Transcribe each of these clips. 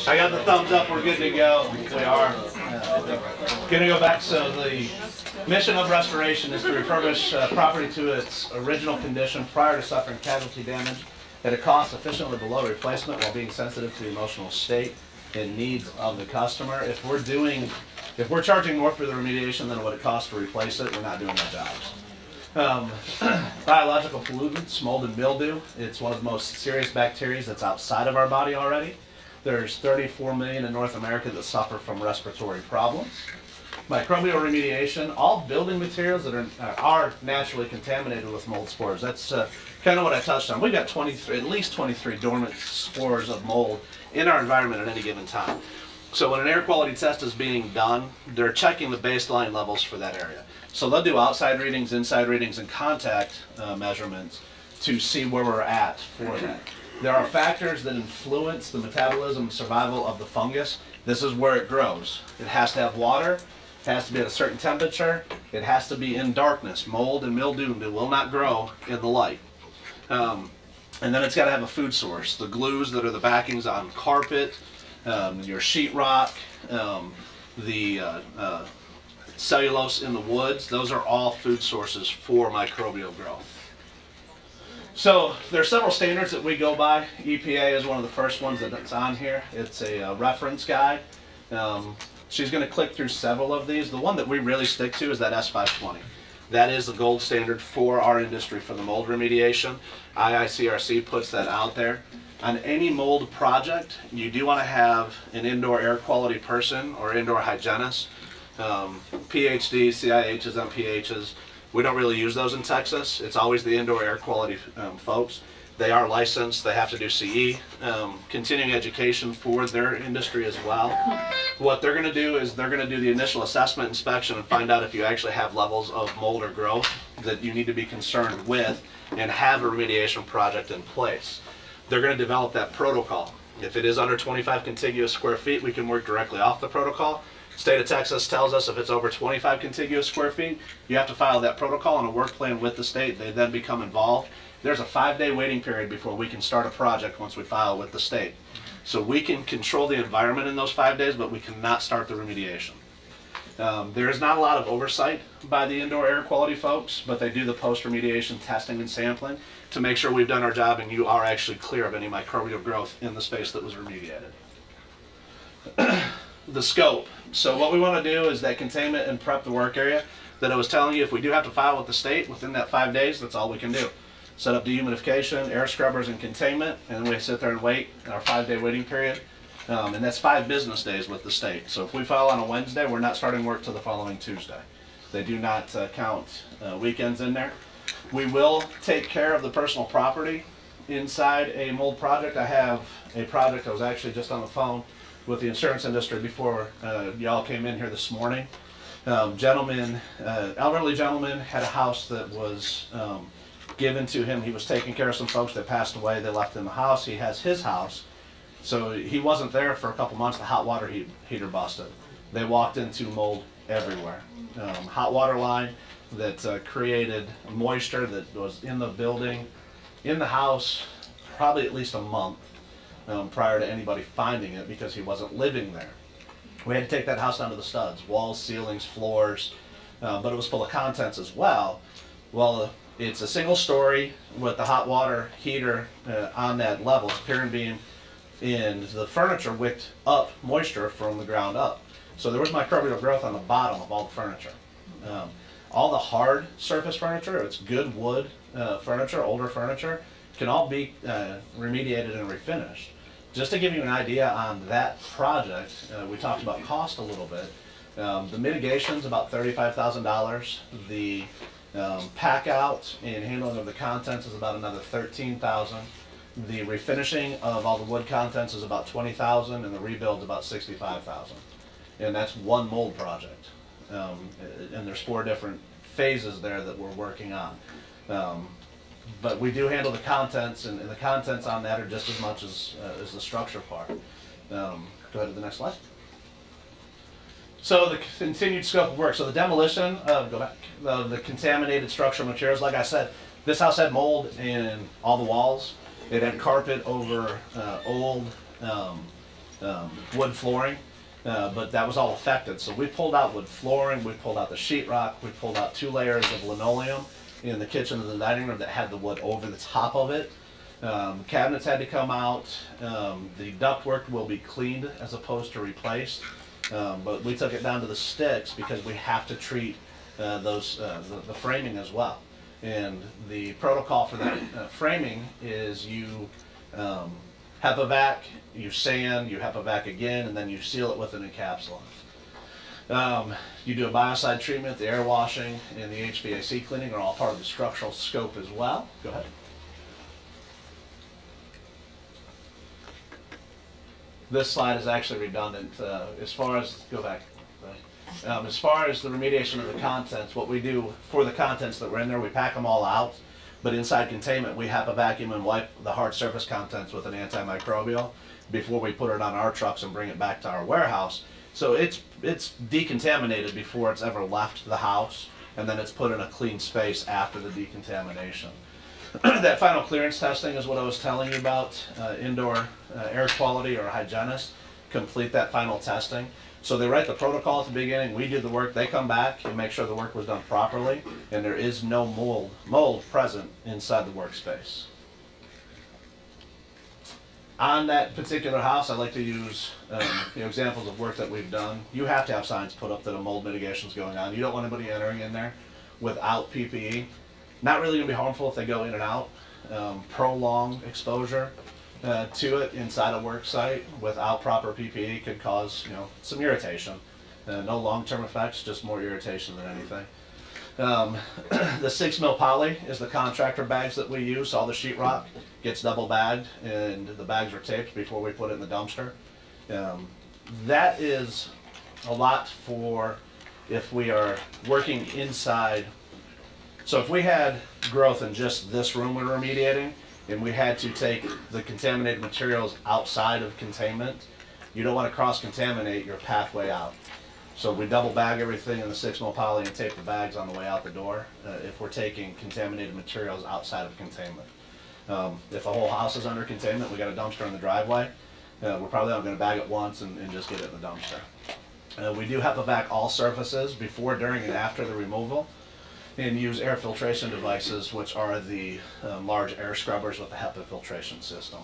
I got the thumbs up, we're good to go. We are. Gonna go back, so the mission of restoration is to refurbish property to its original condition prior to suffering casualty damage at a cost sufficiently below replacement while being sensitive to the emotional state and needs of the customer. If we're charging more for the remediation than what it costs to replace it, we're not doing our jobs. Biological pollutants, mold and mildew. It's one of the most serious bacteria that's outside of our body already. There's 34 million in North America that suffer from respiratory problems. Microbial remediation, all building materials that are naturally contaminated with mold spores. That's kind of what I touched on. We've got at least 23 dormant spores of mold in our environment at any given time. So when an air quality test is being done, they're checking the baseline levels for that area. So they'll do outside readings, inside readings, and contact measurements to see where we're at for that. There are factors that influence the metabolism and survival of the fungus. This is where it grows. It has to have water, it has to be at a certain temperature, it has to be in darkness. Mold and mildew will not grow in the light. And then it's got to have a food source. The glues that are the backings on carpet, your sheetrock, the cellulose in the woods, those are all food sources for microbial growth. So there are several standards that we go by. EPA is one of the first ones that's on here. It's a reference guide. She's going to click through several of these. The one that we really stick to is that S520. That is the gold standard for our industry for the mold remediation. IICRC puts that out there. On any mold project, you do want to have an indoor air quality person or indoor hygienist. PhDs, CIHs, MPHs. We don't really use those in Texas. It's always the indoor air quality folks. They are licensed. They have to do CE, continuing education for their industry as well. What they're going to do is they're going to do the initial assessment inspection and find out if you actually have levels of mold or growth that you need to be concerned with and have a remediation project in place. They're going to develop that protocol. If it is under 25 contiguous square feet, we can work directly off the protocol. State of Texas tells us if it's over 25 contiguous square feet, you have to file that protocol and a work plan with the state. They then become involved. There's a 5-day waiting period before we can start a project once we file with the state. So we can control the environment in those 5 days, but we cannot start the remediation. There is not a lot of oversight by the indoor air quality folks, but they do the post-remediation testing and sampling to make sure we've done our job and you are actually clear of any microbial growth in the space that was remediated. The scope. So what we want to do is that containment and prep the work area that I was telling you. If we do have to file with the state within that 5 days, that's all we can do. Set up dehumidification, air scrubbers, and containment, and then we sit there and wait our 5-day waiting period. And that's 5 business days with the state. So if we file on a Wednesday, we're not starting work till the following Tuesday. They do not count weekends in there. We will take care of the personal property inside a mold project. I have a project, I was actually just on the phone with the insurance industry before y'all came in here this morning. Elderly gentleman had a house that was given to him. He was taking care of some folks that passed away. They left in the house. He has his house. So he wasn't there for a couple months. The hot water heater busted. They walked into mold everywhere. Hot water line that created moisture that was in the building, in the house, probably at least a month prior to anybody finding it because he wasn't living there. We had to take that house down to the studs, walls, ceilings, floors, but it was full of contents as well. Well, it's a single story with the hot water heater on that level, pier and beam, and the furniture wicked up moisture from the ground up. So there was microbial growth on the bottom of all the furniture. All the hard surface furniture, it's good wood furniture, older furniture, can all be remediated and refinished. Just to give you an idea on that project, we talked about cost a little bit. The mitigation's about $35,000. The pack out and handling of the contents is about another $13,000. The refinishing of all the wood contents is about $20,000, and the rebuild's about $65,000. And that's one mold project. And there's 4 different phases there that we're working on. But we do handle the contents, and the contents on that are just as much as the structure part. Go ahead to the next slide. So the continued scope of work. So the demolition of the contaminated structural materials. Like I said, this house had mold in all the walls. It had carpet over old wood flooring, but that was all affected. So we pulled out wood flooring, we pulled out the sheetrock, we pulled out 2 layers of linoleum in the kitchen and the dining room that had the wood over the top of it. Cabinets had to come out. The ductwork will be cleaned as opposed to replaced, but we took it down to the sticks because we have to treat the framing as well. And the protocol for that framing is you HEPA-vac, you sand, you HEPA-vac again, and then you seal it with an encapsulant. You do a biocide treatment, the air washing, and the HVAC cleaning are all part of the structural scope as well. Go ahead. This slide is actually redundant. As far as, go back. As far as the remediation of the contents, what we do for the contents that were in there, we pack them all out, but inside containment, we have a vacuum and wipe the hard surface contents with an antimicrobial before we put it on our trucks and bring it back to our warehouse. So it's decontaminated before it's ever left the house, and then it's put in a clean space after the decontamination. That final clearance testing is what I was telling you about. Indoor air quality or hygienist complete that final testing. So they write the protocol at the beginning, we do the work, they come back and make sure the work was done properly, and there is no mold present inside the workspace. On that particular house, I like to use examples of work that we've done. You have to have signs put up that a mold mitigation is going on. You don't want anybody entering in there without PPE. Not really going to be harmful if they go in and out. Prolonged exposure to it inside a work site without proper PPE could cause some irritation. No long-term effects, just more irritation than anything. The 6 mil poly is the contractor bags that we use. All the sheetrock gets double bagged and the bags are taped before we put it in the dumpster. That is a lot for if we are working inside. So if we had growth in just this room we're remediating and we had to take the contaminated materials outside of containment, you don't want to cross-contaminate your pathway out. So we double bag everything in the 6 mil poly and tape the bags on the way out the door if we're taking contaminated materials outside of containment. If a whole house is under containment, we got a dumpster in the driveway, we're probably not going to bag it once and just get it in the dumpster. We do HEPA-vac all surfaces before, during, and after the removal, and use air filtration devices, which are the large air scrubbers with the HEPA filtration system.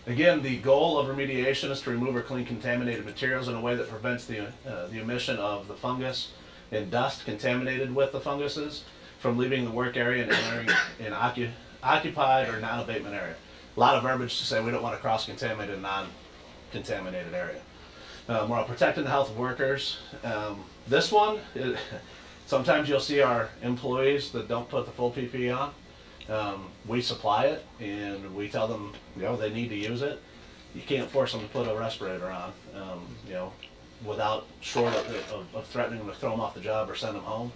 Again, the goal of remediation is to remove or clean contaminated materials in a way that prevents the emission of the fungus and dust contaminated with the funguses from leaving the work area and entering an occupied or non-abatement area. A lot of verbiage to say we don't want to cross-contaminate a non-contaminated area. We're protecting the health of workers. This one, sometimes you'll see our employees that don't put the full PPE on. We supply it and we tell them they need to use it. You can't force them to put a respirator on, without short of threatening them to throw them off the job or send them home.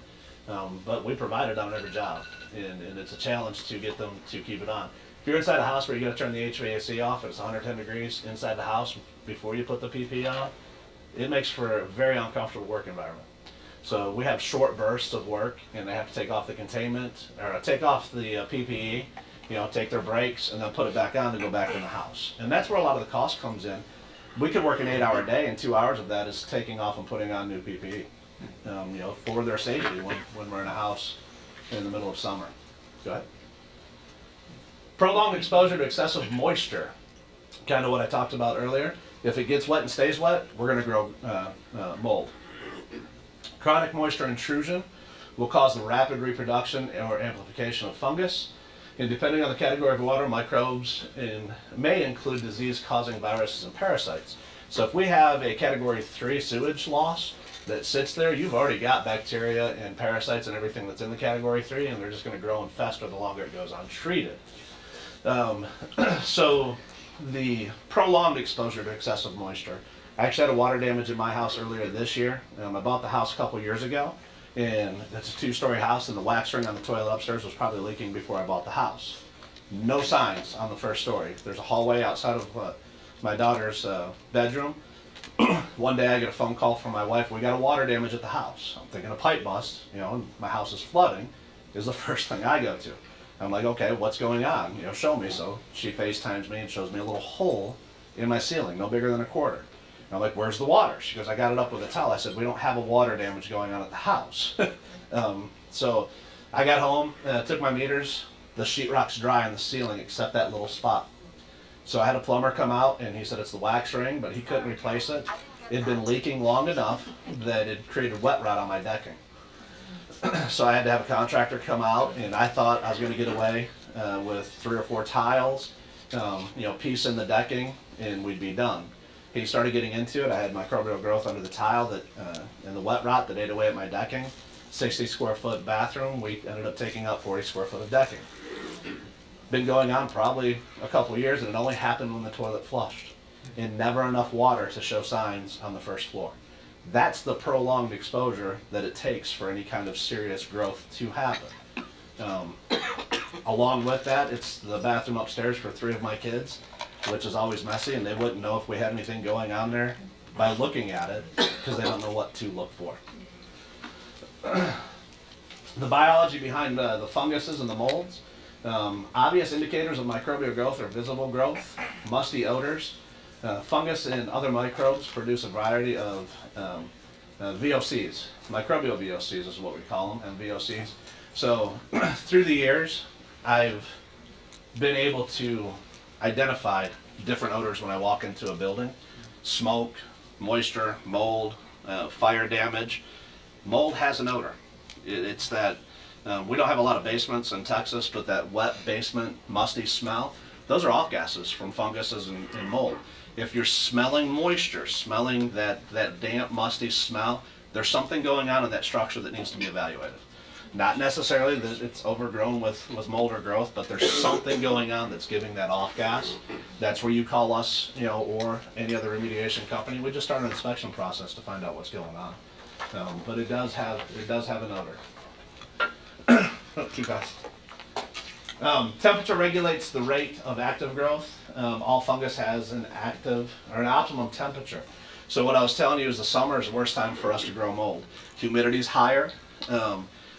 But we provide it on every job, and it's a challenge to get them to keep it on. If you're inside a house where you got to turn the HVAC off, it's 110 degrees inside the house before you put the PPE on, it makes for a very uncomfortable work environment. So we have short bursts of work, and they have to take off the containment, or take off the PPE, take their breaks, and then put it back on to go back in the house. And that's where a lot of the cost comes in. We could work an 8-hour day, and 2 hours of that is taking off and putting on new PPE, for their safety when we're in a house in the middle of summer. Go ahead. Prolonged exposure to excessive moisture, kind of what I talked about earlier. If it gets wet and stays wet, we're going to grow mold. Chronic moisture intrusion will cause the rapid reproduction or amplification of fungus. And depending on the category of water, microbes may include disease-causing viruses and parasites. So if we have a category 3 sewage loss that sits there, you've already got bacteria and parasites and everything that's in the category 3, and they're just going to grow and fester the longer it goes untreated. So the prolonged exposure to excessive moisture. I actually had a water damage in my house earlier this year. I bought the house a couple years ago, and it's a 2-story house, and the wax ring on the toilet upstairs was probably leaking before I bought the house. No signs on the first story. There's a hallway outside of my daughter's bedroom. One day I get a phone call from my wife, we got a water damage at the house. I'm thinking a pipe bust, and my house is flooding, is the first thing I go to. I'm like, okay, what's going on? You know, show me. So she FaceTimes me and shows me a little hole in my ceiling, no bigger than a quarter. And I'm like, where's the water? She goes, I got it up with a towel. I said, we don't have a water damage going on at the house. So I got home, took my meters. The sheetrock's dry on the ceiling except that little spot. So I had a plumber come out, and he said it's the wax ring, but he couldn't replace it. It had been leaking long enough that it created wet rot on my decking. So I had to have a contractor come out, and I thought I was going to get away with 3 or 4 tiles, you know, piece in the decking, and we'd be done. He started getting into it. I had microbial growth under the tile that and the wet rot that ate away at my decking. 60 square foot bathroom. We ended up taking out 40 square foot of decking. Been going on probably a couple of years, and it only happened when the toilet flushed, and never enough water to show signs on the first floor. That's the prolonged exposure that it takes for any kind of serious growth to happen. Along with that, it's the bathroom upstairs for 3 of my kids, which is always messy, and they wouldn't know if we had anything going on there by looking at it, because they don't know what to look for. The biology behind the funguses and the molds. Obvious indicators of microbial growth are visible growth, musty odors. Fungus and other microbes produce a variety of VOCs. Microbial VOCs is what we call them, and VOCs. So through the years, I've been able to identify different odors when I walk into a building. Smoke, moisture, mold, fire damage. Mold has an odor. It's that, we don't have a lot of basements in Texas, but that wet basement, musty smell, those are off gases from funguses and mold. If you're smelling moisture, smelling that damp, musty smell, there's something going on in that structure that needs to be evaluated. Not necessarily that it's overgrown with mold or growth, but there's something going on that's giving that off gas. That's where you call us, you know, or any other remediation company. We just start an inspection process to find out what's going on. But it does have an odor. Keep fast. Temperature regulates the rate of active growth. All fungus has an active or an optimum temperature. So what I was telling you is the summer is the worst time for us to grow mold. Humidity's higher.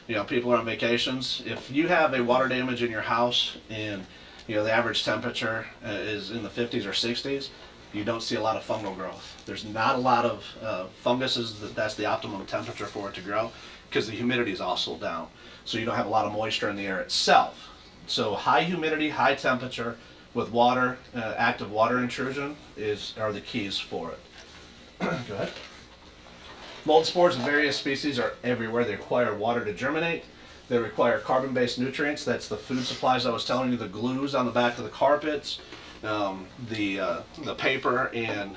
You know, people are on vacations. If you have a water damage in your house and you know the average temperature is in the 50s or 60s, you don't see a lot of fungal growth. There's not a lot of funguses that's the optimum temperature for it to grow, because the humidity is also down. So you don't have a lot of moisture in the air itself. So high humidity, high temperature with water, active water intrusion are the keys for it. Go ahead. Mold spores of various species are everywhere. They require water to germinate. They require carbon-based nutrients. That's the food supplies I was telling you, the glues on the back of the carpets, the paper and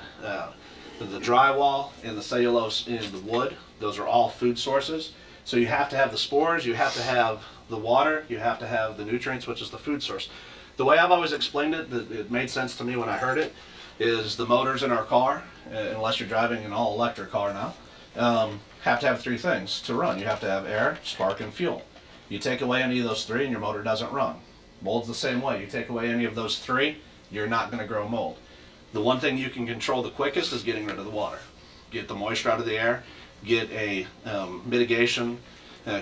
the drywall and the cellulose in the wood. Those are all food sources. So you have to have the spores, you have to have the water, you have to have the nutrients, which is the food source. The way I've always explained it, that it made sense to me when I heard it, is the motors in our car, unless you're driving an all-electric car now, have to have 3 things to run. You have to have air, spark, and fuel. You take away any of those 3 and your motor doesn't run. Mold's the same way. You take away any of those 3, you're not going to grow mold. The one thing you can control the quickest is getting rid of the water. Get the moisture out of the air, get a mitigation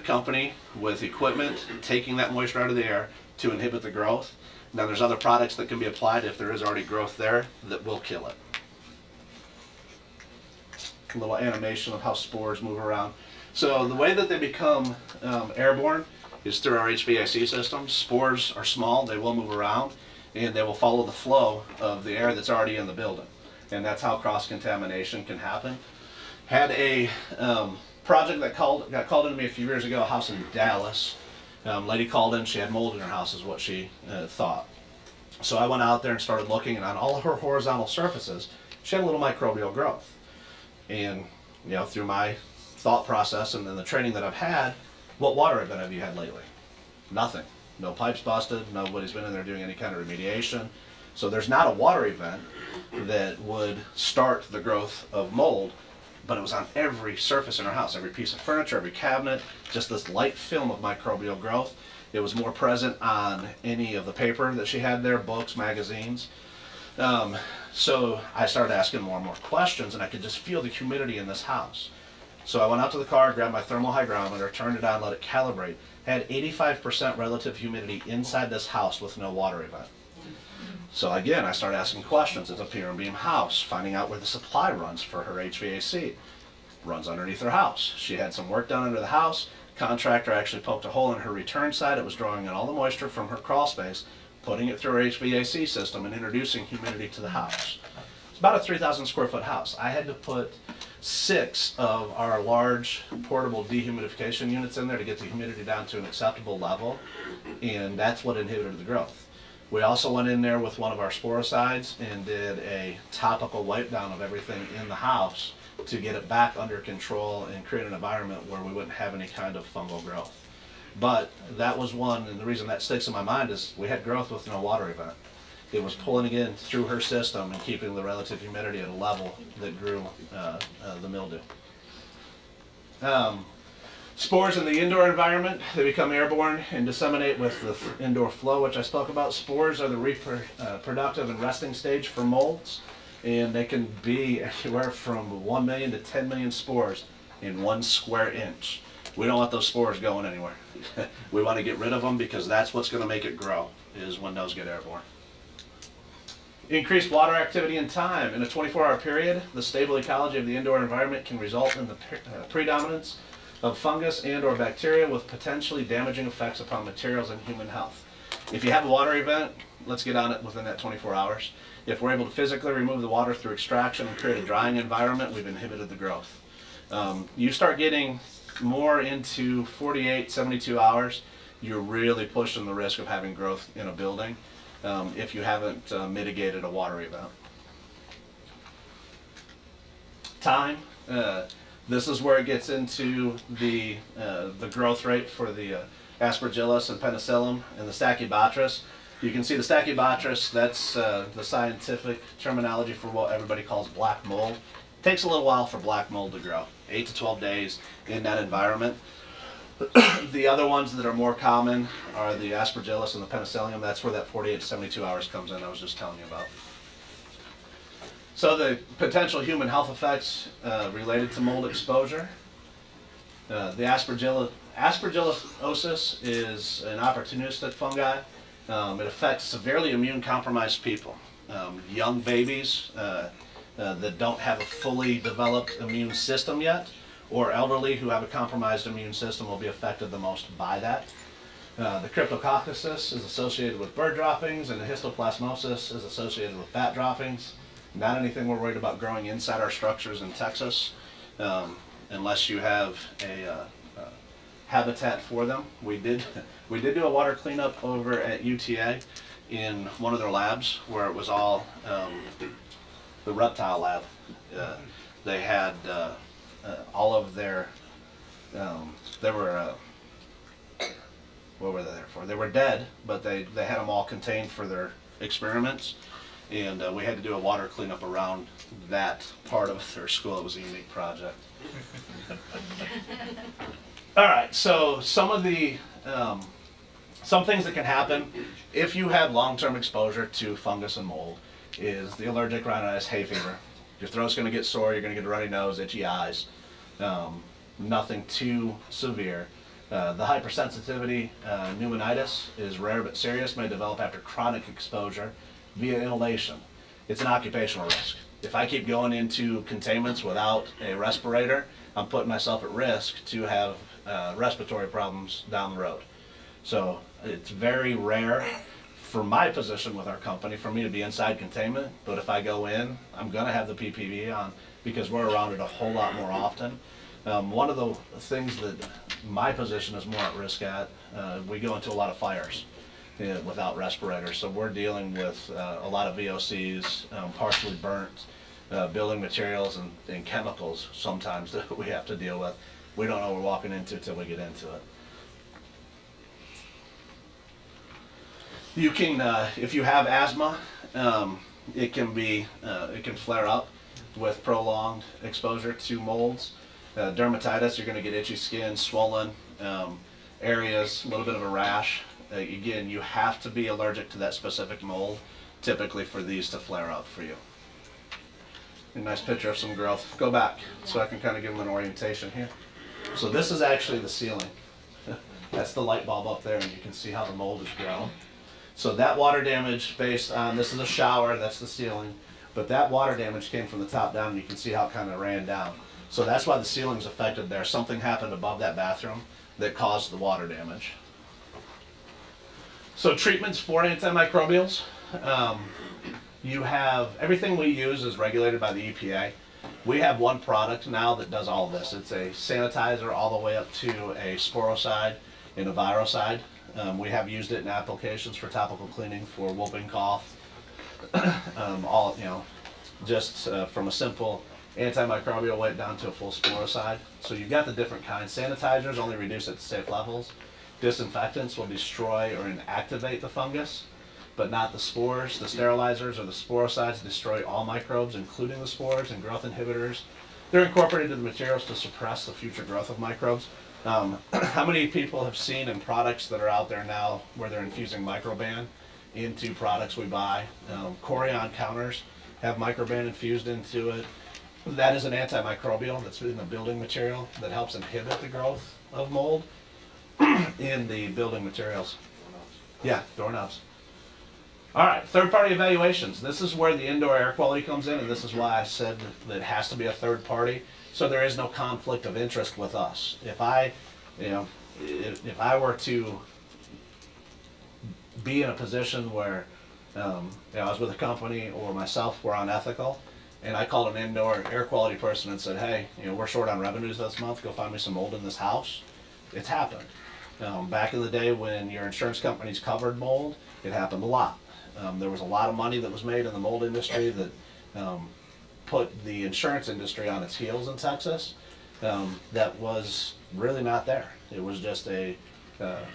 company with equipment taking that moisture out of the air to inhibit the growth. Now there's other products that can be applied if there is already growth there that will kill it. A little animation of how spores move around. So the way that they become airborne is through our HVAC system. Spores are small, they will move around, and they will follow the flow of the air that's already in the building. And that's how cross-contamination can happen. Had a project that got called into me a few years ago, a house in Dallas. Lady called in, she had mold in her house is what she thought. So I went out there and started looking, and on all of her horizontal surfaces, she had a little microbial growth. And you know, through my thought process and then the training that I've had, what water event have you had lately? Nothing. No pipes busted, nobody's been in there doing any kind of remediation. So there's not a water event that would start the growth of mold, but it was on every surface in our house, every piece of furniture, every cabinet, just this light film of microbial growth. It was more present on any of the paper that she had there, books, magazines. So I started asking more and more questions, and I could just feel the humidity in this house. So I went out to the car, grabbed my thermal hygrometer, turned it on, let it calibrate. Had 85% relative humidity inside this house with no water event. So again, I started asking questions. It's a pier and beam house, finding out where the supply runs for her HVAC. Runs underneath her house. She had some work done under the house. Contractor actually poked a hole in her return side. It was drawing in all the moisture from her crawl space, putting it through her HVAC system and introducing humidity to the house. It's about a 3,000 square foot house. I had to put 6 of our large portable dehumidification units in there to get the humidity down to an acceptable level, and that's what inhibited the growth. We also went in there with one of our sporicides and did a topical wipe down of everything in the house to get it back under control and create an environment where we wouldn't have any kind of fungal growth. But that was one, and the reason that sticks in my mind is we had growth with no water event. It was pulling it in through her system and keeping the relative humidity at a level that grew the mildew. Spores in the indoor environment, they become airborne and disseminate with the indoor flow, which I spoke about. Spores are the reproductive and resting stage for molds, and they can be anywhere from 1 million to 10 million spores in 1 square inch. We don't want those spores going anywhere. We want to get rid of them because that's what's going to make it grow, is when those get airborne. Increased water activity and time. In a 24-hour period, the stable ecology of the indoor environment can result in the predominance of fungus and or bacteria with potentially damaging effects upon materials and human health. If you have a water event, let's get on it within that 24 hours. If we're able to physically remove the water through extraction and create a drying environment, we've inhibited the growth. You start getting more into 48, 72 hours, you're really pushing the risk of having growth in a building if you haven't mitigated a water event. Time. This is where it gets into the growth rate for the Aspergillus and Penicillium and the Stachybotrys. You can see the Stachybotrys, that's the scientific terminology for what everybody calls black mold. It takes a little while for black mold to grow, 8 to 12 days in that environment. The other ones that are more common are the Aspergillus and the Penicillium. That's where that 48 to 72 hours comes in I was just telling you about. So the potential human health effects related to mold exposure. The Aspergillosis is an opportunistic fungi. It affects severely immune compromised people. Young babies that don't have a fully developed immune system yet, or elderly who have a compromised immune system will be affected the most by that. The Cryptococcosis is associated with bird droppings, and the Histoplasmosis is associated with bat droppings. Not anything we're worried about growing inside our structures in Texas, unless you have a habitat for them. We did do a water cleanup over at UTA in one of their labs where it was all the reptile lab. They had all of their they were what were they there for? They were dead, but they had them all contained for their experiments. And we had to do a water cleanup around that part of their school. It was a unique project. All right, so some things that can happen if you have long-term exposure to fungus and mold is the allergic rhinitis, hay fever. Your throat's going to get sore, you're going to get a runny nose, itchy eyes. Nothing too severe. The hypersensitivity pneumonitis is rare but serious, may develop after chronic exposure via inhalation. It's an occupational risk. If I keep going into containments without a respirator, I'm putting myself at risk to have respiratory problems down the road. So it's very rare for my position with our company for me to be inside containment, but if I go in, I'm going to have the PPE on because we're around it a whole lot more often. One of the things that my position is more at risk at, we go into a lot of fires without respirators. So we're dealing with a lot of VOCs, partially burnt, building materials and chemicals sometimes that we have to deal with. We don't know what we're walking into till we get into it. You can, if you have asthma, it can flare up with prolonged exposure to molds. Dermatitis, you're going to get itchy skin, swollen areas, a little bit of a rash. Again, you have to be allergic to that specific mold, typically for these to flare up for you. A nice picture of some growth. Go back so I can kind of give them an orientation here. So this is actually the ceiling. That's the light bulb up there, and you can see how the mold is grown. So that water damage based on, this is a shower, that's the ceiling, but that water damage came from the top down, and you can see how it kind of ran down. So that's why the ceiling's affected there. Something happened above that bathroom that caused the water damage. So treatments for antimicrobials. You have, everything we use is regulated by the EPA. We have one product now that does all this. It's a sanitizer all the way up to a sporicide and a viricide. We have used it in applications for topical cleaning for whooping cough. All, you know, just from a simple antimicrobial weight down to a full sporicide. So you've got the different kinds. Sanitizers only reduce it to safe levels. Disinfectants will destroy or inactivate the fungus, but not the spores. The sterilizers or the sporicides destroy all microbes, including the spores and growth inhibitors. They're incorporated into the materials to suppress the future growth of microbes. How many people have seen in products that are out there now where they're infusing Microban into products we buy? Corian counters have Microban infused into it. That is an antimicrobial that's in the building material that helps inhibit the growth of mold in the building materials. Yeah, doorknobs. All right, third-party evaluations. This is where the indoor air quality comes in, and this is why I said that it has to be a third party, so there is no conflict of interest with us. If I were to be in a position where I was with a company or myself were unethical, and I called an indoor air quality person and said, hey, we're short on revenues this month, go find me some mold in this house. It's happened. Back in the day when your insurance companies covered mold, it happened a lot. There was a lot of money that was made in the mold industry that put the insurance industry on its heels in Texas. That was really not there. It was just a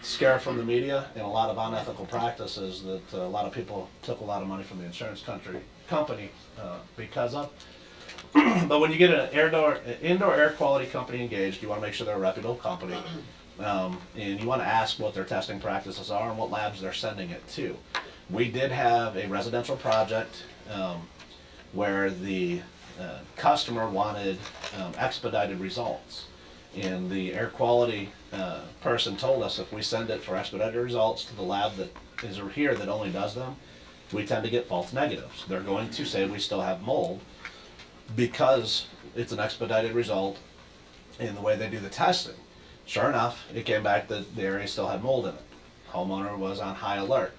scare from the media and a lot of unethical practices that a lot of people took a lot of money from the insurance company because of. But when you get an indoor air quality company engaged, you want to make sure they're a reputable company. And you want to ask what their testing practices are and what labs they're sending it to. We did have a residential project where the customer wanted expedited results. And the air quality person told us if we send it for expedited results to the lab that is here that only does them, we tend to get false negatives. They're going to say we still have mold because it's an expedited result in the way they do the testing. Sure enough, it came back that the area still had mold in it. Homeowner was on high alert.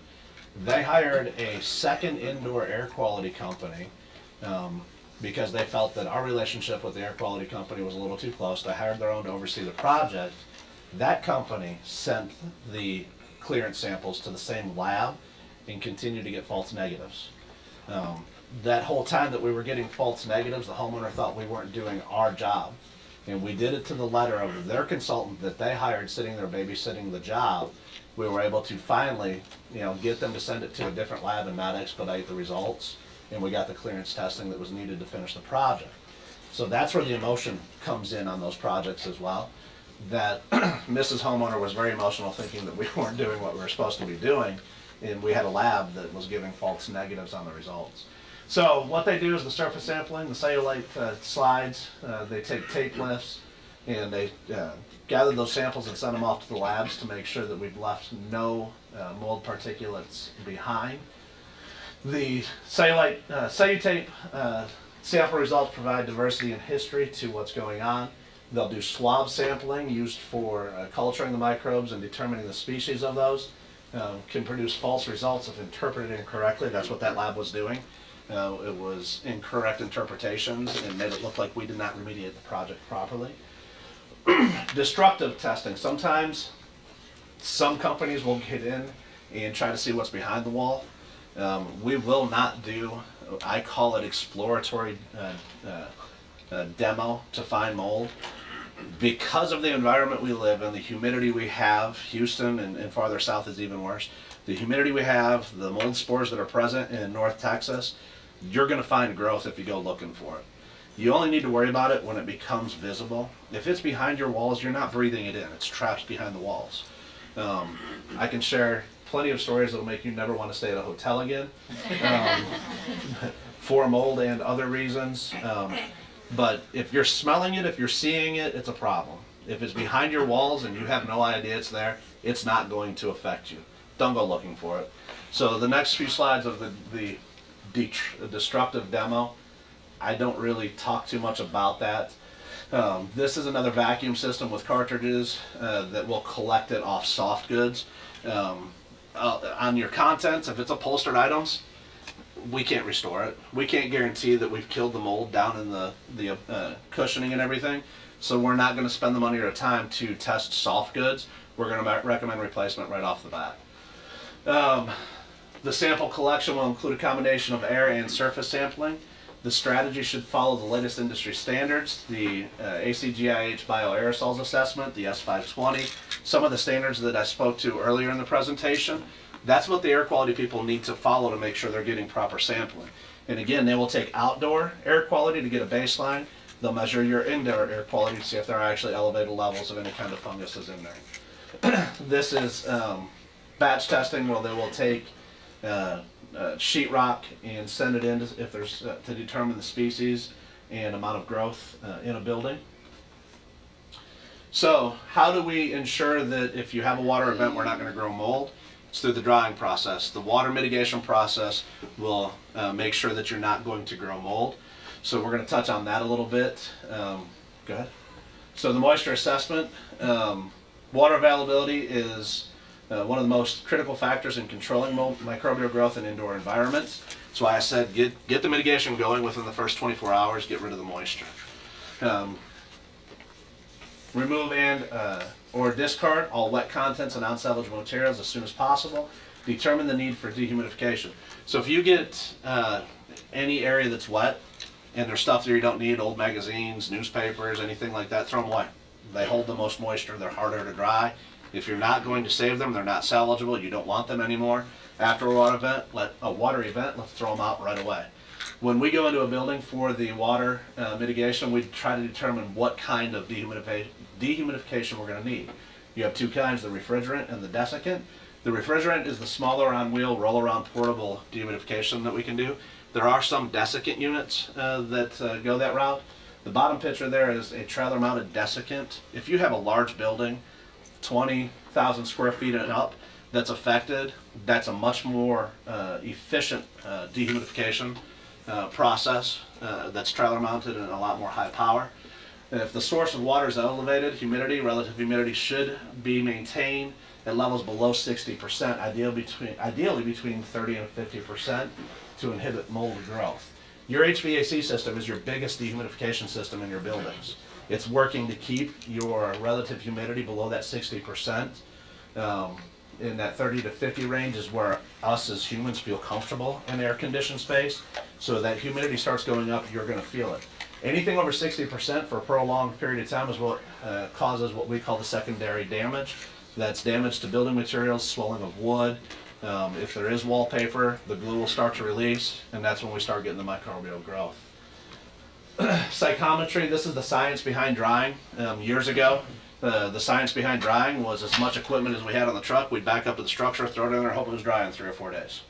They hired a second indoor air quality company because they felt that our relationship with the air quality company was a little too close. They hired their own to oversee the project. That company sent the clearance samples to the same lab and continued to get false negatives. That whole time that we were getting false negatives, the homeowner thought we weren't doing our job. And we did it to the letter of their consultant that they hired sitting there babysitting the job. We were able to finally, get them to send it to a different lab and not expedite the results. And we got the clearance testing that was needed to finish the project. So that's where the emotion comes in on those projects as well. That Mrs. Homeowner was very emotional thinking that we weren't doing what we were supposed to be doing. And we had a lab that was giving false negatives on the results. So what they do is the surface sampling, the cellulite slides, they take tape lifts and they gather those samples and send them off to the labs to make sure that we've left no mold particulates behind. The cellutape sample results provide diversity and history to what's going on. They'll do swab sampling used for culturing the microbes and determining the species of those. Can produce false results if interpreted incorrectly. That's what that lab was doing. It was incorrect interpretations and made it look like we did not remediate the project properly. Destructive testing. Sometimes some companies will get in and try to see what's behind the wall. We will not do, I call it exploratory demo to find mold. Because of the environment we live in, the humidity we have, Houston and farther south is even worse. The humidity we have, the mold spores that are present in North Texas, you're going to find growth if you go looking for it. You only need to worry about it when it becomes visible. If it's behind your walls, you're not breathing it in. It's trapped behind the walls. I can share plenty of stories that will make you never want to stay at a hotel again. for mold and other reasons. But if you're smelling it, if you're seeing it, it's a problem. If it's behind your walls and you have no idea it's there, it's not going to affect you. Don't go looking for it. So the next few slides of the destructive demo, I don't really talk too much about that. This is another vacuum system with cartridges that will collect it off soft goods. On your contents, if it's upholstered items, we can't restore it. We can't guarantee that we've killed the mold down in the cushioning and everything. So we're not going to spend the money or time to test soft goods. We're going to recommend replacement right off the bat. The sample collection will include a combination of air and surface sampling. The strategy should follow the latest industry standards, the ACGIH bioaerosols assessment, the S520, some of the standards that I spoke to earlier in the presentation. That's what the air quality people need to follow to make sure they're getting proper sampling. And again, they will take outdoor air quality to get a baseline. They'll measure your indoor air quality to see if there are actually elevated levels of any kind of funguses in there. This is batch testing, where they will take sheetrock and send it in if there's to determine the species and amount of growth in a building. So how do we ensure that if you have a water event, we're not going to grow mold? It's through the drying process. The water mitigation process will make sure that you're not going to grow mold. So we're going to touch on that a little bit. Go ahead. So the moisture assessment, water availability is one of the most critical factors in controlling microbial growth in indoor environments. That's why I said get the mitigation going within the first 24 hours, get rid of the moisture. Remove and or discard all wet contents and unsalvageable materials as soon as possible. Determine the need for dehumidification. So if you get any area that's wet and there's stuff there you don't need, old magazines, newspapers, anything like that, throw them away. They hold the most moisture, they're harder to dry. If you're not going to save them, they're not salvageable, you don't want them anymore. After a water event, let's throw them out right away. When we go into a building for the water mitigation, we try to determine what kind of dehumidification we're going to need. You have two kinds, the refrigerant and the desiccant. The refrigerant is the smaller on wheel, roll around portable dehumidification that we can do. There are some desiccant units that go that route. The bottom picture there is a trailer mounted desiccant. If you have a large building, 20,000 square feet and up, that's affected, that's a much more efficient dehumidification process that's trailer mounted and a lot more high power. And if the source of water is elevated, relative humidity should be maintained at levels below 60%, ideally between 30 and 50% to inhibit mold growth. Your HVAC system is your biggest dehumidification system in your buildings. It's working to keep your relative humidity below that 60%. In that 30 to 50 range is where us as humans feel comfortable in air-conditioned space. So that humidity starts going up, you're going to feel it. Anything over 60% for a prolonged period of time is what causes what we call the secondary damage. That's damage to building materials, swelling of wood. If there is wallpaper, the glue will start to release, and that's when we start getting the microbial growth. Psychometry, this is the science behind drying. Years ago, the science behind drying was as much equipment as we had on the truck. We'd back up to the structure, throw it in there, hope it was dry in 3 or 4 days.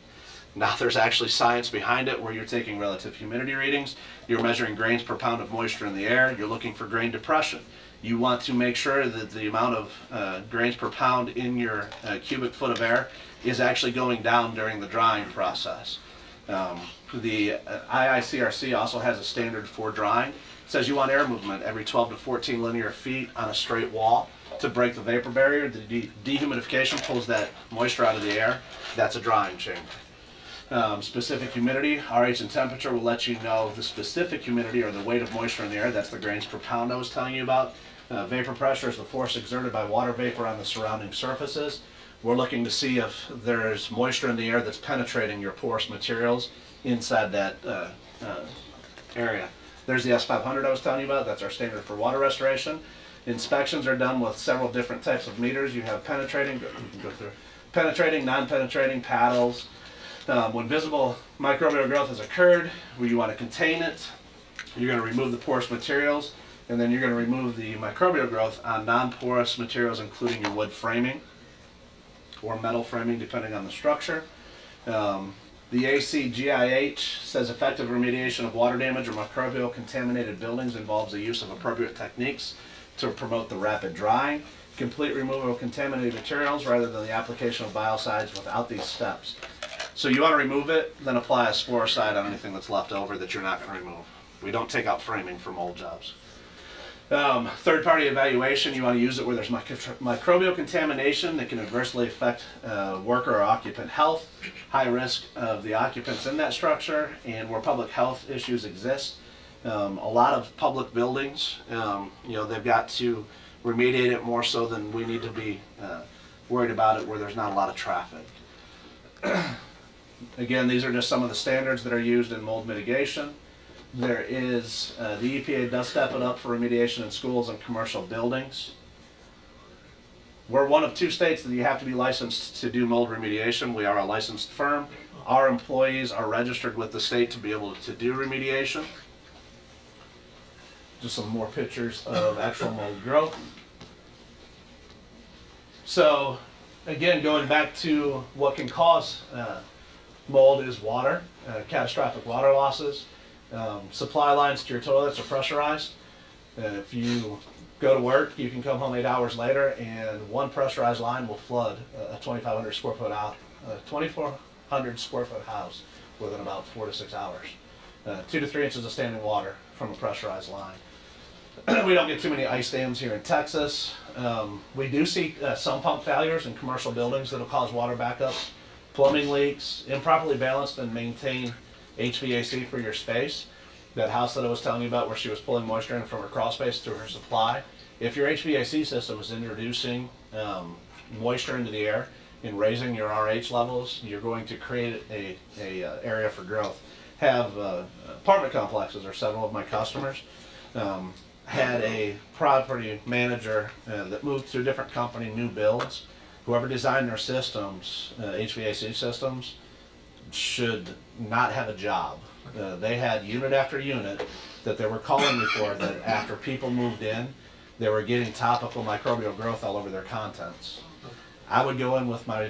Now there's actually science behind it where you're taking relative humidity readings, you're measuring grains per pound of moisture in the air, you're looking for grain depression. You want to make sure that the amount of grains per pound in your cubic foot of air is actually going down during the drying process. The IICRC also has a standard for drying. It says you want air movement every 12 to 14 linear feet on a straight wall to break the vapor barrier. The dehumidification pulls that moisture out of the air. That's a drying chamber. Specific humidity, RH and temperature will let you know the specific humidity or the weight of moisture in the air. That's the grains per pound I was telling you about. Vapor pressure is the force exerted by water vapor on the surrounding surfaces. We're looking to see if there's moisture in the air that's penetrating your porous materials inside that area. There's the S500 I was telling you about. That's our standard for water restoration. Inspections are done with several different types of meters. You have penetrating, non-penetrating, paddles. When visible microbial growth has occurred, you want to contain it. You're going to remove the porous materials, and then you're going to remove the microbial growth on non-porous materials, including your wood framing or metal framing, depending on the structure. The ACGIH says effective remediation of water damage or microbial contaminated buildings involves the use of appropriate techniques to promote the rapid drying, complete removal of contaminated materials rather than the application of biocides without these steps. So you want to remove it, then apply a sporicide on anything that's left over that you're not going to remove. We don't take out framing for mold jobs. Third-party evaluation, you want to use it where there's microbial contamination that can adversely affect worker or occupant health, high risk of the occupants in that structure, and where public health issues exist. A lot of public buildings, they've got to remediate it more so than we need to be worried about it where there's not a lot of traffic. Again, these are just some of the standards that are used in mold mitigation. There is, the EPA does step it up for remediation in schools and commercial buildings. We're one of 2 states that you have to be licensed to do mold remediation. We are a licensed firm. Our employees are registered with the state to be able to do remediation. Just some more pictures of actual mold growth. So, again, going back to what can cause mold is water, catastrophic water losses. Supply lines to your toilets are pressurized. If you go to work, you can come home 8 hours later and one pressurized line will flood a 2,400 square foot house within about 4 to 6 hours. 2 to 3 inches of standing water from a pressurized line. We don't get too many ice dams here in Texas. We do see some pump failures in commercial buildings that will cause water backups, plumbing leaks, improperly balanced and maintained HVAC for your space. That house that I was telling you about where she was pulling moisture in from her crawl space through her supply. If your HVAC system is introducing moisture into the air and raising your RH levels, you're going to create a area for growth. Have apartment complexes, or several of my customers, had a property manager that moved to a different company, new builds. Whoever designed their systems, HVAC systems, should not have a job. They had unit after unit that they were calling me for, that after people moved in, they were getting topical microbial growth all over their contents. I would go in with my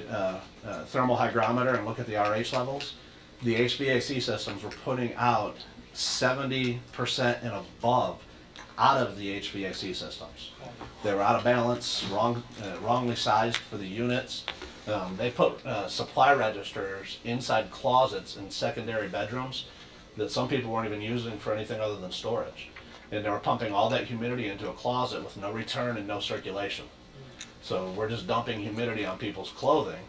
thermal hygrometer and look at the RH levels. The HVAC systems were putting out 70% and above out of the HVAC systems. They were out of balance, wrongly sized for the units. They put supply registers inside closets in secondary bedrooms that some people weren't even using for anything other than storage. And they were pumping all that humidity into a closet with no return and no circulation. So we're just dumping humidity on people's clothing.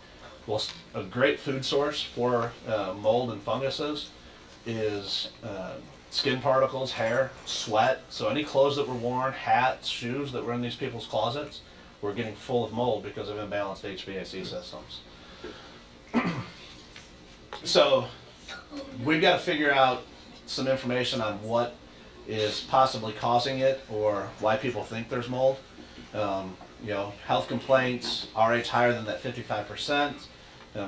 Well, a great food source for mold and funguses is skin particles, hair, sweat. So any clothes that were worn, hats, shoes that were in these people's closets were getting full of mold because of imbalanced HVAC systems. So we've got to figure out some information on what is possibly causing it or why people think there's mold. Health complaints, RH higher than that 55%,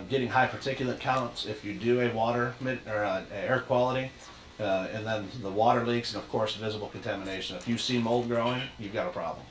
getting high particulate counts if you do a water or air quality, and then the water leaks, and of course visible contamination. If you see mold growing, you've got a problem.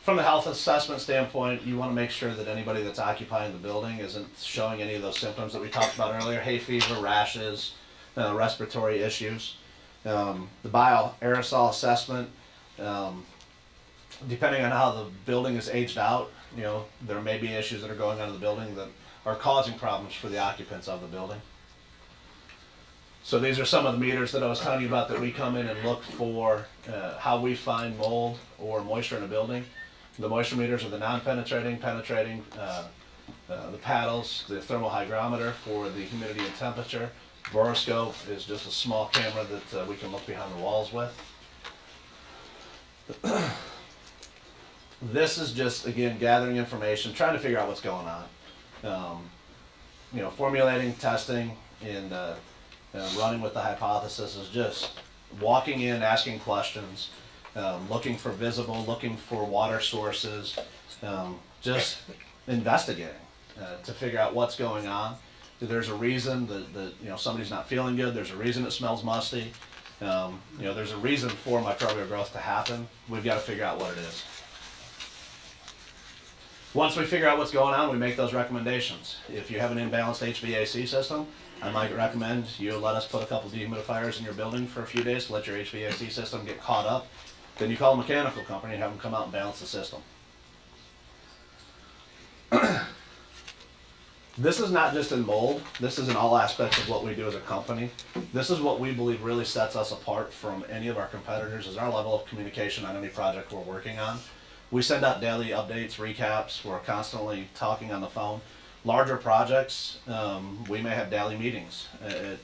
From the health assessment standpoint, you want to make sure that anybody that's occupying the building isn't showing any of those symptoms that we talked about earlier: hay fever, rashes, respiratory issues. The bioaerosol assessment, depending on how the building is aged out, there may be issues that are going on in the building that are causing problems for the occupants of the building. So these are some of the meters that I was telling you about that we come in and look for how we find mold or moisture in a building. The moisture meters are the non-penetrating, penetrating, the paddles, the thermal hygrometer for the humidity and temperature. Boroscope is just a small camera that we can look behind the walls with. This is just, again, gathering information, trying to figure out what's going on. Formulating, testing, and running with the hypothesis is just walking in, asking questions, looking for looking for water sources, just investigating to figure out what's going on. There's a reason that somebody's not feeling good. There's a reason it smells musty. There's a reason for microbial growth to happen. We've got to figure out what it is. Once we figure out what's going on, we make those recommendations. If you have an imbalanced HVAC system, I might recommend you let us put a couple dehumidifiers in your building for a few days to let your HVAC system get caught up. Then you call a mechanical company and have them come out and balance the system. This is not just in mold, this is in all aspects of what we do as a company. This is what we believe really sets us apart from any of our competitors, is our level of communication on any project we're working on. We send out daily updates, recaps, we're constantly talking on the phone. Larger projects, we may have daily meetings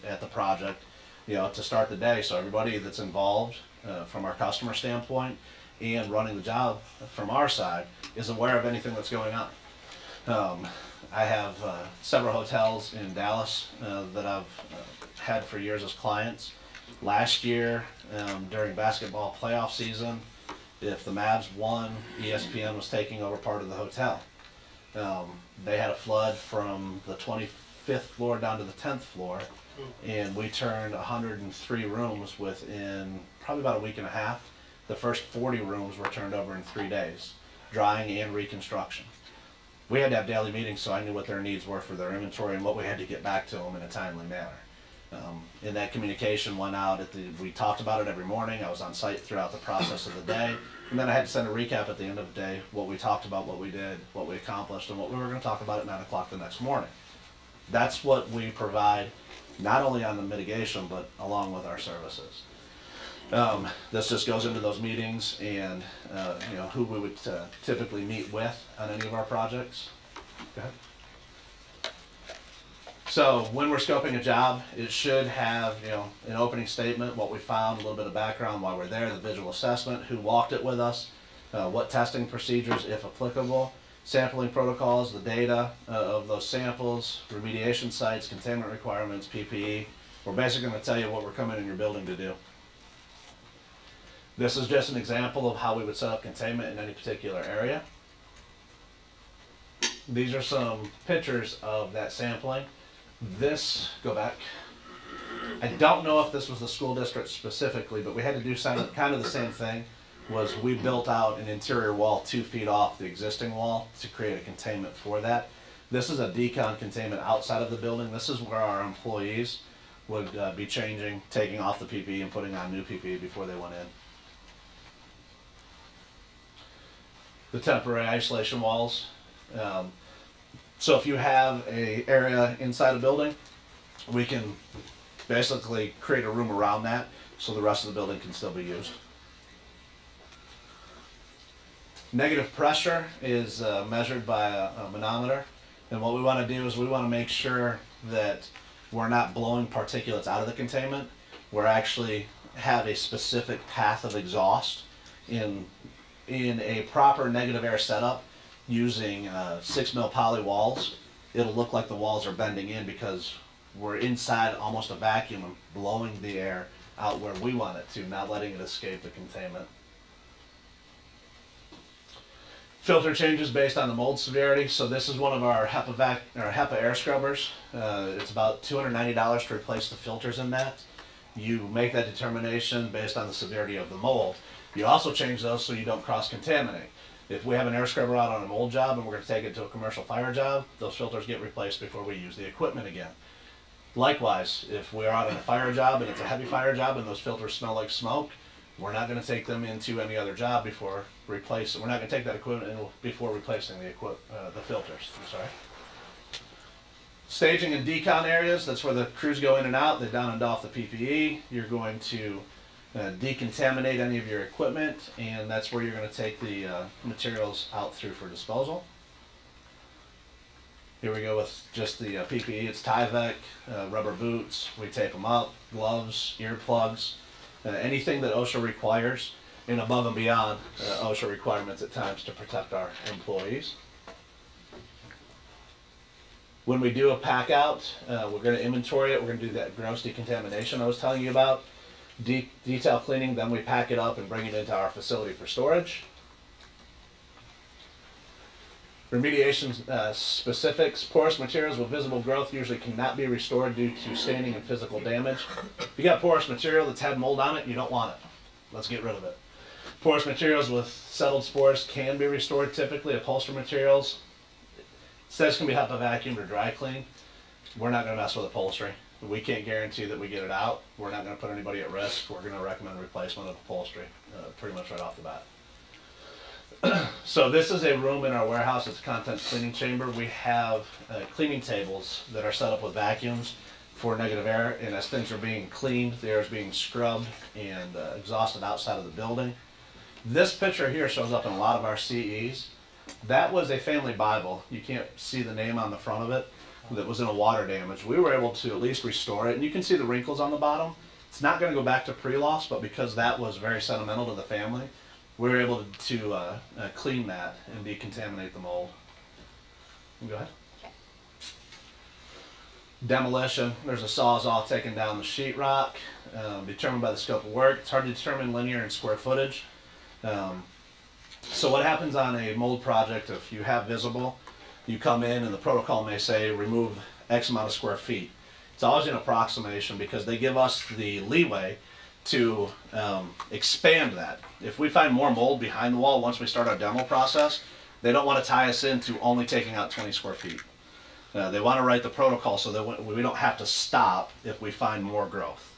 at the project, to start the day, so everybody that's involved from our customer standpoint and running the job from our side is aware of anything that's going on. I have several hotels in Dallas that I've had for years as clients. Last year, during basketball playoff season, if the Mavs won, ESPN was taking over part of the hotel. They had a flood from the 25th floor down to the 10th floor, and we turned 103 rooms within probably about a week and a half. The first 40 rooms were turned over in 3 days, drying and reconstruction. We had to have daily meetings, so I knew what their needs were for their inventory and what we had to get back to them in a timely manner. And that communication went out we talked about it every morning. I was on site throughout the process of the day, and then I had to send a recap at the end of the day, what we talked about, what we did, what we accomplished, and what we were going to talk about at 9 o'clock the next morning. That's what we provide, not only on the mitigation, but along with our services. This just goes into those meetings and who we would typically meet with on any of our projects. Go ahead. So when we're scoping a job, it should have an opening statement, what we found, a little bit of background, why we're there, the visual assessment, who walked it with us, what testing procedures, if applicable, sampling protocols, the data of those samples, remediation sites, containment requirements, PPE. We're basically going to tell you what we're coming in your building to do. This is just an example of how we would set up containment in any particular area. These are some pictures of that sampling. Go back. I don't know if this was the school district specifically, but we had to do kind of the same thing. Was we built out an interior wall 2 feet off the existing wall to create a containment for that. This is a decon containment outside of the building. This is where our employees would be changing, taking off the PPE and putting on new PPE before they went in. The temporary isolation walls. So if you have an area inside a building, we can basically create a room around that so the rest of the building can still be used. Negative pressure is measured by a manometer, and what we want to do is we want to make sure that we're not blowing particulates out of the containment. We're actually have a specific path of exhaust in a proper negative air setup. Using 6mm poly walls, it'll look like the walls are bending in because we're inside almost a vacuum and blowing the air out where we want it to, not letting it escape the containment. Filter changes based on the mold severity. So this is one of our HEPA air scrubbers. It's about $290 to replace the filters in that. You make that determination based on the severity of the mold. You also change those so you don't cross-contaminate. If we have an air scrubber out on a mold job and we're going to take it to a commercial fire job, those filters get replaced before we use the equipment again. Likewise, if we're out on a fire job and it's a heavy fire job and those filters smell like smoke, we're not going to take them into any other job before replacing. We're not going to take that equipment in before replacing the filters. I'm sorry. Staging and decon areas, that's where the crews go in and out. They down and off the PPE. You're going to decontaminate any of your equipment, and that's where you're going to take the materials out through for disposal. Here we go with just the PPE. It's Tyvek, rubber boots. We tape them up, gloves, earplugs, anything that OSHA requires, and above and beyond OSHA requirements at times to protect our employees. When we do a pack out, we're going to inventory it. We're going to do that gross decontamination I was telling you about. Detail cleaning, then we pack it up and bring it into our facility for storage. Remediation specifics. Porous materials with visible growth usually cannot be restored due to staining and physical damage. If you got porous material that's had mold on it, you don't want it. Let's get rid of it. Porous materials with settled spores can be restored typically. Upholstery materials, it says can be HEPA vacuumed or dry cleaned. We're not going to mess with upholstery. We can't guarantee that we get it out. We're not going to put anybody at risk. We're going to recommend replacement of upholstery pretty much right off the bat. So this is a room in our warehouse. It's a contents cleaning chamber. We have cleaning tables that are set up with vacuums for negative air, and as things are being cleaned, the air is being scrubbed and exhausted outside of the building. This picture here shows up in a lot of our CEs. That was a family Bible. You can't see the name on the front of it. That was in a water damage. We were able to at least restore it, and you can see the wrinkles on the bottom. It's not going to go back to pre-loss, but because that was very sentimental to the family, we were able to clean that and decontaminate the mold. Go ahead. Demolition. There's a sawzall taking down the sheetrock, determined by the scope of work. It's hard to determine linear and square footage. So what happens on a mold project, if you have visible, you come in and the protocol may say remove X amount of square feet. It's always an approximation because they give us the leeway to expand that. If we find more mold behind the wall once we start our demo process, they don't want to tie us into only taking out 20 square feet. They want to write the protocol so that we don't have to stop if we find more growth.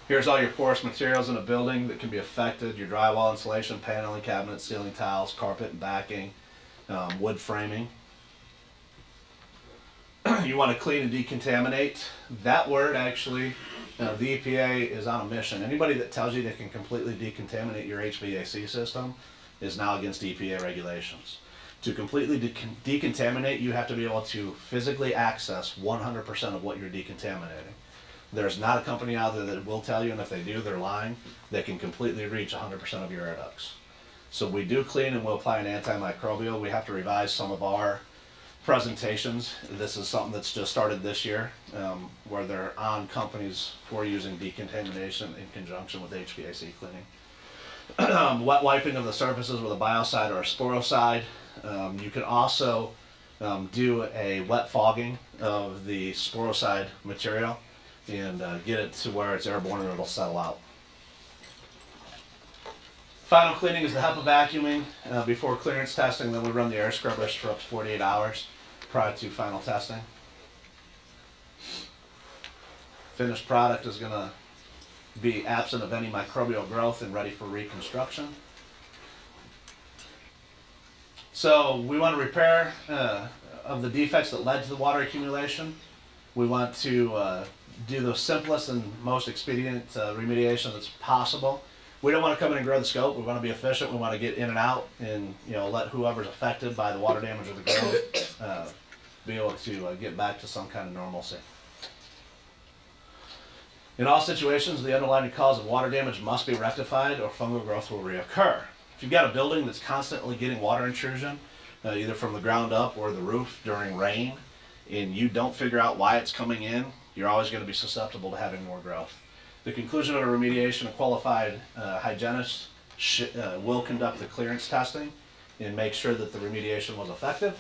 Here's all your porous materials in a building that can be affected: your drywall, insulation, paneling, cabinets, ceiling tiles, carpet and backing, wood framing. You want to clean and decontaminate. That word actually, the EPA is on a mission. Anybody that tells you they can completely decontaminate your HVAC system is now against EPA regulations. To completely decontaminate, you have to be able to physically access 100% of what you're decontaminating. There's not a company out there that will tell you, and if they do, they're lying, they can completely reach 100% of your air ducts. So we do clean and we'll apply an antimicrobial. We have to revise some of our presentations. This is something that's just started this year, where they're on companies for using decontamination in conjunction with HVAC cleaning. Wet wiping of the surfaces with a biocide or a sporicide. You can also do a wet fogging of the sporicide material and get it to where it's airborne and it'll settle out. Final cleaning is the HEPA vacuuming before clearance testing. Then we run the air scrubbers for up to 48 hours prior to final testing. Finished product is going to be absent of any microbial growth and ready for reconstruction. So we want to repair of the defects that led to the water accumulation. We want to do the simplest and most expedient remediation that's possible. We don't want to come in and grow the scope. We want to be efficient. We want to get in and out and let whoever's affected by the water damage or the growth be able to get back to some kind of normalcy. In all situations, the underlying cause of water damage must be rectified or fungal growth will reoccur. If you've got a building that's constantly getting water intrusion, either from the ground up or the roof during rain, and you don't figure out why it's coming in, you're always going to be susceptible to having more growth. The conclusion of a remediation, a qualified hygienist will conduct the clearance testing and make sure that the remediation was effective.